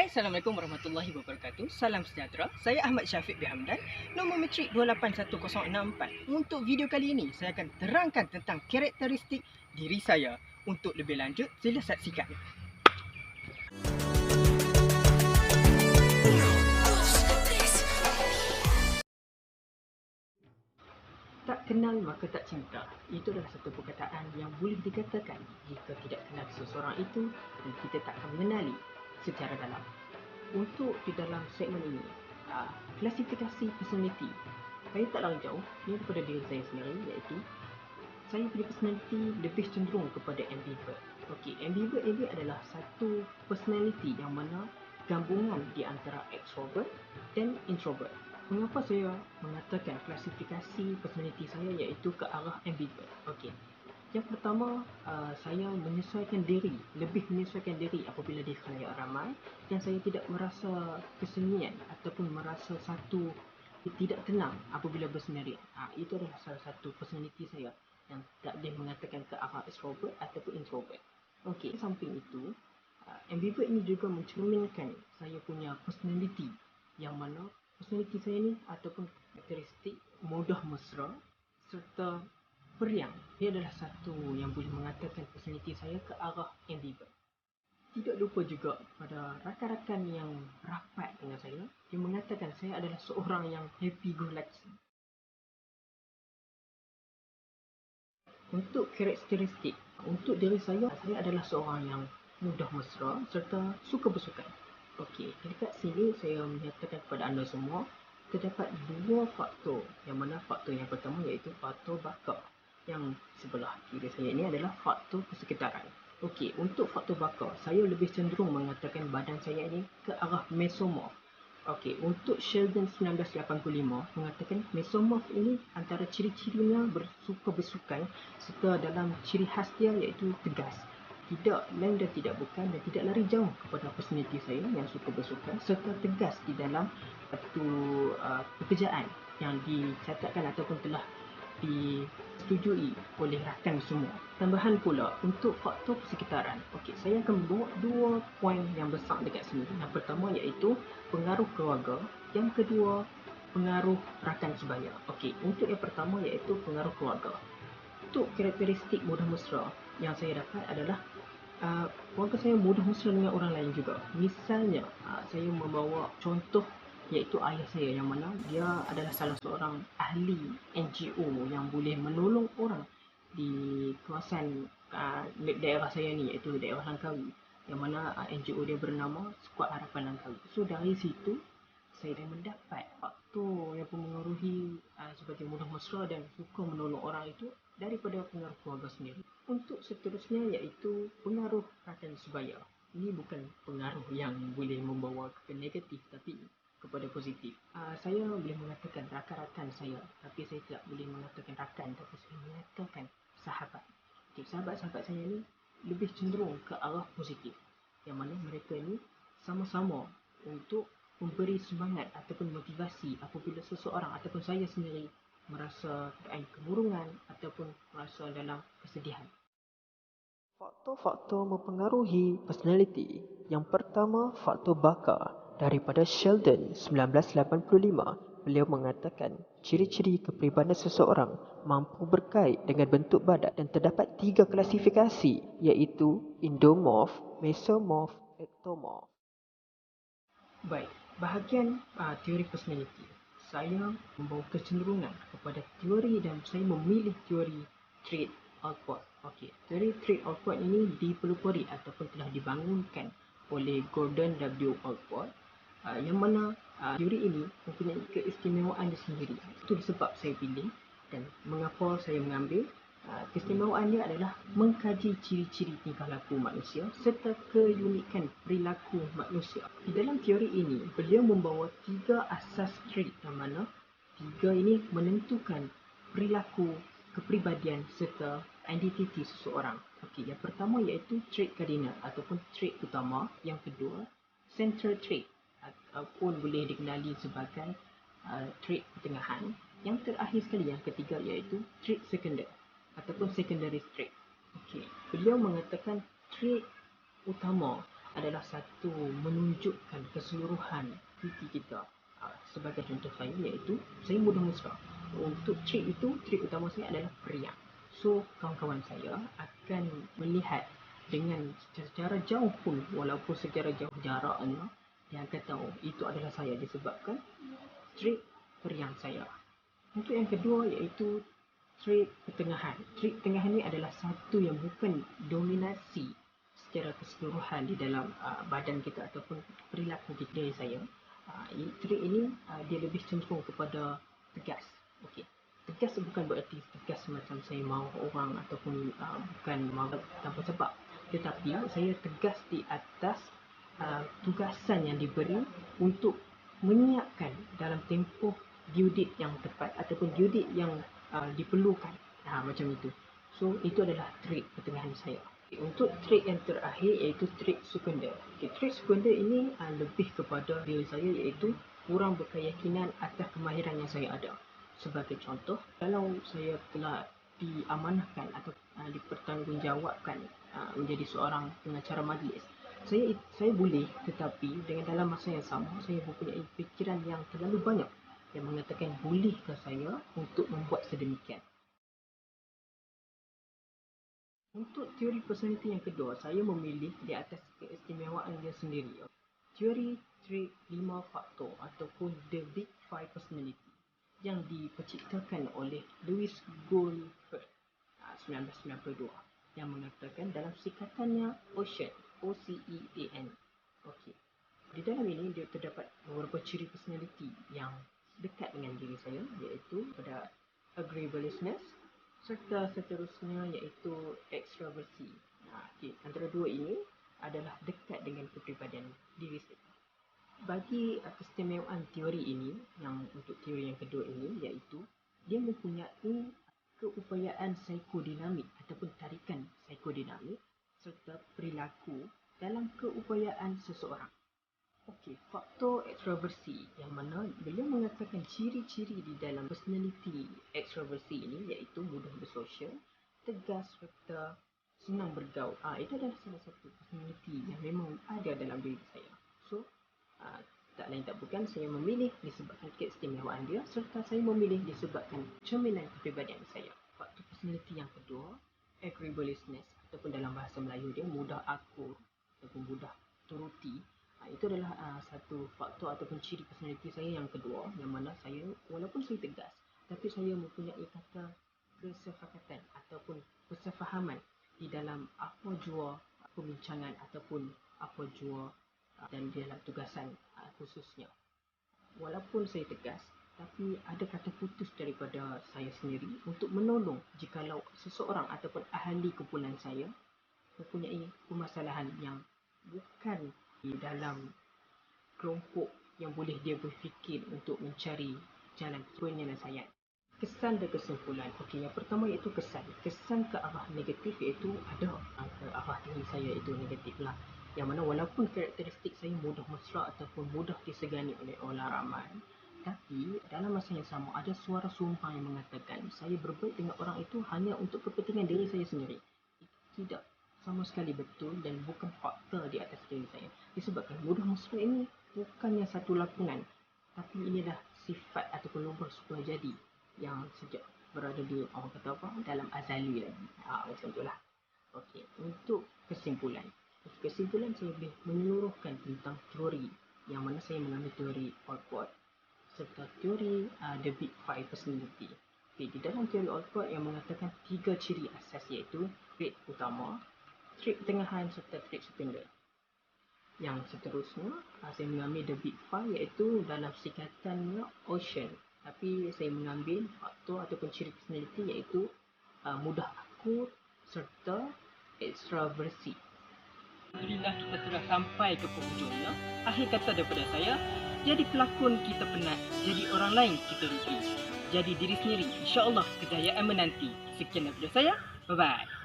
Hai, Assalamualaikum warahmatullahi wabarakatuh. Salam sejahtera. Saya Ahmad Syafiq bin Hamdan, nombor metrik 281064. Untuk video kali ini, saya akan terangkan tentang karakteristik diri saya. Untuk lebih lanjut, sila saksikan. Tak kenal maka tak cinta. Itu adalah satu perkataan yang boleh dikatakan jika tidak kenal seseorang itu dan kita tak akan mengenali secara dalam. Untuk di dalam segmen ini, klasifikasi personality, saya tak lari jauh ni daripada diri saya sendiri, iaitu saya punya personality lebih cenderung kepada ambivert. Okey, ambivert ini adalah satu personality yang mana gabungan di antara extrovert dan introvert. Mengapa saya mengatakan klasifikasi personality saya iaitu ke arah ambivert? Okey. Yang pertama, saya lebih menyesuaikan diri apabila di khalayak ramai, dan saya tidak merasa kesunyian ataupun merasa tidak tenang apabila bersendirian. Itu adalah salah satu personality saya yang tak boleh mengatakan ke arah extrovert ataupun introvert. Okey, samping itu, ambivert ini juga mencerminkan saya punya personality, yang mana personality saya ni ataupun karakteristik mudah mesra serta periang. Dia adalah satu yang boleh mengatakan personality saya ke arah ambivert. Tidak lupa juga pada rakan-rakan yang rapat dengan saya, dia mengatakan saya adalah seorang yang happy go lucky. Untuk karakteristik, untuk diri saya adalah seorang yang mudah mesra serta suka bersukan. Okey, dekat sini saya menyatakan kepada anda semua, terdapat dua faktor, yang mana faktor yang pertama iaitu faktor bakar. Yang sebelah kiri saya ini adalah faktor persekitaran. Okey, untuk faktor bakar, saya lebih cenderung mengatakan badan saya ini ke arah mesomorph. Okey, untuk Sheldon 1985 mengatakan mesomorph ini antara ciri-cirinya suka bersukan serta dalam ciri khas dia iaitu tegas. Tidak lain dan tidak bukan dan tidak lari jauh kepada personality saya yang suka bersukan serta tegas di dalam satu pekerjaan yang dicatatkan ataupun telah disetujui oleh rakan semua. Tambahan pula untuk faktor persekitaran. Okey, saya akan membawa dua poin yang besar dekat sini. Yang pertama iaitu pengaruh keluarga, yang kedua pengaruh rakan sebaya. Okey, untuk yang pertama iaitu pengaruh keluarga. Untuk karakteristik mudah mesra yang saya dapat adalah keluarga saya mudah mesra dengan orang lain juga. Misalnya, saya membawa contoh iaitu ayah saya, yang mana dia adalah salah seorang ahli NGO yang boleh menolong orang di kawasan daerah saya ni, iaitu daerah Langkawi, yang mana NGO dia bernama Skuad Harapan Langkawi. So dari situ saya dah mendapat faktor yang mempengaruhi sebagai mudah mesra dan suka menolong orang itu daripada pengaruh keluarga sendiri. Untuk seterusnya iaitu pengaruh rakan sebaya. Ini bukan pengaruh yang boleh membawa ke negatif, tapi kepada positif. Saya boleh mengatakan rakan-rakan saya, tapi saya tidak boleh mengatakan rakan, tapi saya mengatakan sahabat. Okay, sahabat-sahabat saya ni lebih cenderung ke arah positif, yang mana mereka ni sama-sama untuk memberi semangat ataupun motivasi apabila seseorang ataupun saya sendiri merasa terancam kemurungan ataupun merasa dalam kesedihan. Faktor-faktor mempengaruhi personality. Yang pertama, faktor bakar. Daripada Sheldon 1985, beliau mengatakan ciri-ciri kepribadian seseorang mampu berkait dengan bentuk badan dan terdapat 3 klasifikasi iaitu endomorph, mesomorph, ectomorph. Baik, bahagian teori personality. Saya membawa kecenderungan kepada teori dan saya memilih teori trait Allport. Okey, teori trait Allport ini dipelopori ataupun telah dibangunkan oleh Gordon W. Allport, yang mana teori ini mempunyai keistimewaan sendiri. Itu sebab saya pilih dan mengapa saya mengambil. Keistimewaan dia adalah mengkaji ciri-ciri tingkah laku manusia serta keunikan perilaku manusia. Di dalam teori ini, beliau membawa 3 asas trait, yang mana 3 ini menentukan perilaku, kepribadian serta identiti seseorang. Okey, yang pertama iaitu trait kardinal ataupun trait utama. Yang kedua, central trait ataupun boleh dikenali sebagai trait pertengahan. Yang terakhir sekali, yang ketiga, iaitu trait secondary ataupun secondary trait. Okey, beliau mengatakan trait utama adalah satu menunjukkan keseluruhan kualiti kita. Sebagai contoh saya iaitu saya mudah mesra. Untuk trik itu, trik utama saya adalah periang. So kawan-kawan saya akan melihat dengan secara jauh pun, walaupun secara jauh jaraknya, dia akan tahu itu adalah saya disebabkan trik periang saya. Untuk yang kedua iaitu trik pertengahan. Trik pertengahan ini adalah satu yang bukan dominasi secara keseluruhan di dalam badan kita ataupun perilaku kita. Dari saya, trik ini dia lebih cenderung kepada tegas. Okey. Tegas bukan bererti tegas macam saya mahu orang ataupun bukan mahu tanpa sebab. Tetapi saya tegas di atas tugasan yang diberi untuk menyiapkan dalam tempoh due date yang tepat ataupun due date yang diperlukan. Macam itu. So itu adalah trik pertengahan saya. Untuk trik yang terakhir iaitu trik sekunder. Trik sekunder ini lebih kepada diri saya iaitu kurang berkeyakinan atas kemahiran yang saya ada. Sebagai contoh, kalau saya telah diamanahkan atau dipertanggungjawabkan menjadi seorang pengacara majlis, saya boleh, tetapi dengan dalam masa yang sama saya mempunyai fikiran yang terlalu banyak yang mengatakan bolehkah saya untuk membuat sedemikian. Untuk teori personality yang kedua, saya memilih di atas keistimewaan dia sendiri. Teori trik 5 faktor ataupun The Big Five Personality yang diciptakan oleh Louis Goldberg 1992 yang mengatakan dalam singkatannya OCEAN, OCEAN. Okey. Di dalam ini dia terdapat beberapa ciri personality yang dekat dengan diri saya iaitu pada agreeableness serta seterusnya iaitu extroversi. Antara dua ini adalah dekat dengan kepribadian diri saya. Bagi keistimewaan teori ini, yang untuk teori yang kedua ini iaitu dia mempunyai keupayaan psikodinamik ataupun tarikan psikodinamik serta perilaku dalam keupayaan seseorang. Okey, faktor ekstroversi yang mana beliau mengatakan ciri-ciri di dalam personality ekstroversi ini iaitu mudah bersosial, tegas serta senang bergaul. Itu adalah salah satu personality yang memang ada dalam diri saya. So, tak lain tak bukan saya memilih disebabkan keistimewaan dia serta saya memilih disebabkan cerminan kepribadian saya. Faktor personality yang kedua, agreeableness ataupun dalam bahasa Melayu dia mudah akur ataupun mudah turuti. Itu adalah satu faktor ataupun ciri personality saya yang kedua, yang mana saya walaupun saya tegas tapi saya mempunyai kata kesepakatan ataupun kesefahaman di dalam apa jua perbincangan ataupun apa jua dan dalam tugasan khususnya. Walaupun saya tegas tapi ada kata putus daripada saya sendiri untuk menolong jikalau seseorang ataupun ahli kumpulan saya mempunyai permasalahan yang bukan di dalam kelompok yang boleh dia berfikir untuk mencari jalan penyelesaian. Kesan dan kesimpulan. Okey, yang pertama iaitu kesan. Kesan ke arah negatif iaitu ada ke arah diri saya itu negatif lah. Yang mana walaupun karakteristik saya mudah mesra ataupun mudah disegani oleh orang ramai, tapi dalam masa yang sama ada suara sumpah yang mengatakan saya berbaik dengan orang itu hanya untuk kepentingan diri saya sendiri. Itu tidak sama sekali betul dan bukan fakta di atas diri saya. Disebabkan mudah mesra ini bukannya satu lakonan, tapi inilah sifat ataupun lumrah suka jadi yang sejak berada di orang kata apa dalam azali lagi. Macam itulah. Okey, untuk kesimpulan. Kesimpulan saya boleh menyeluruhkan tentang teori yang mana saya mengambil teori Allport serta teori The Big Five Personality. Okay, di dalam teori Allport yang mengatakan 3 ciri asas iaitu trait utama, trait pertengahan serta trait sekunder. Yang seterusnya, saya mengambil The Big Five iaitu dalam singkatannya OCEAN. Tapi saya mengambil faktor ataupun ciri personality iaitu mudah akur serta ekstroversi. Alhamdulillah kita sudah sampai ke penghujungnya. Akhir kata daripada saya, jadi pelakon kita penat, jadi orang lain kita rugi. Jadi diri sendiri, insya-Allah kejayaan menanti. Sekian daripada saya. Bye-bye.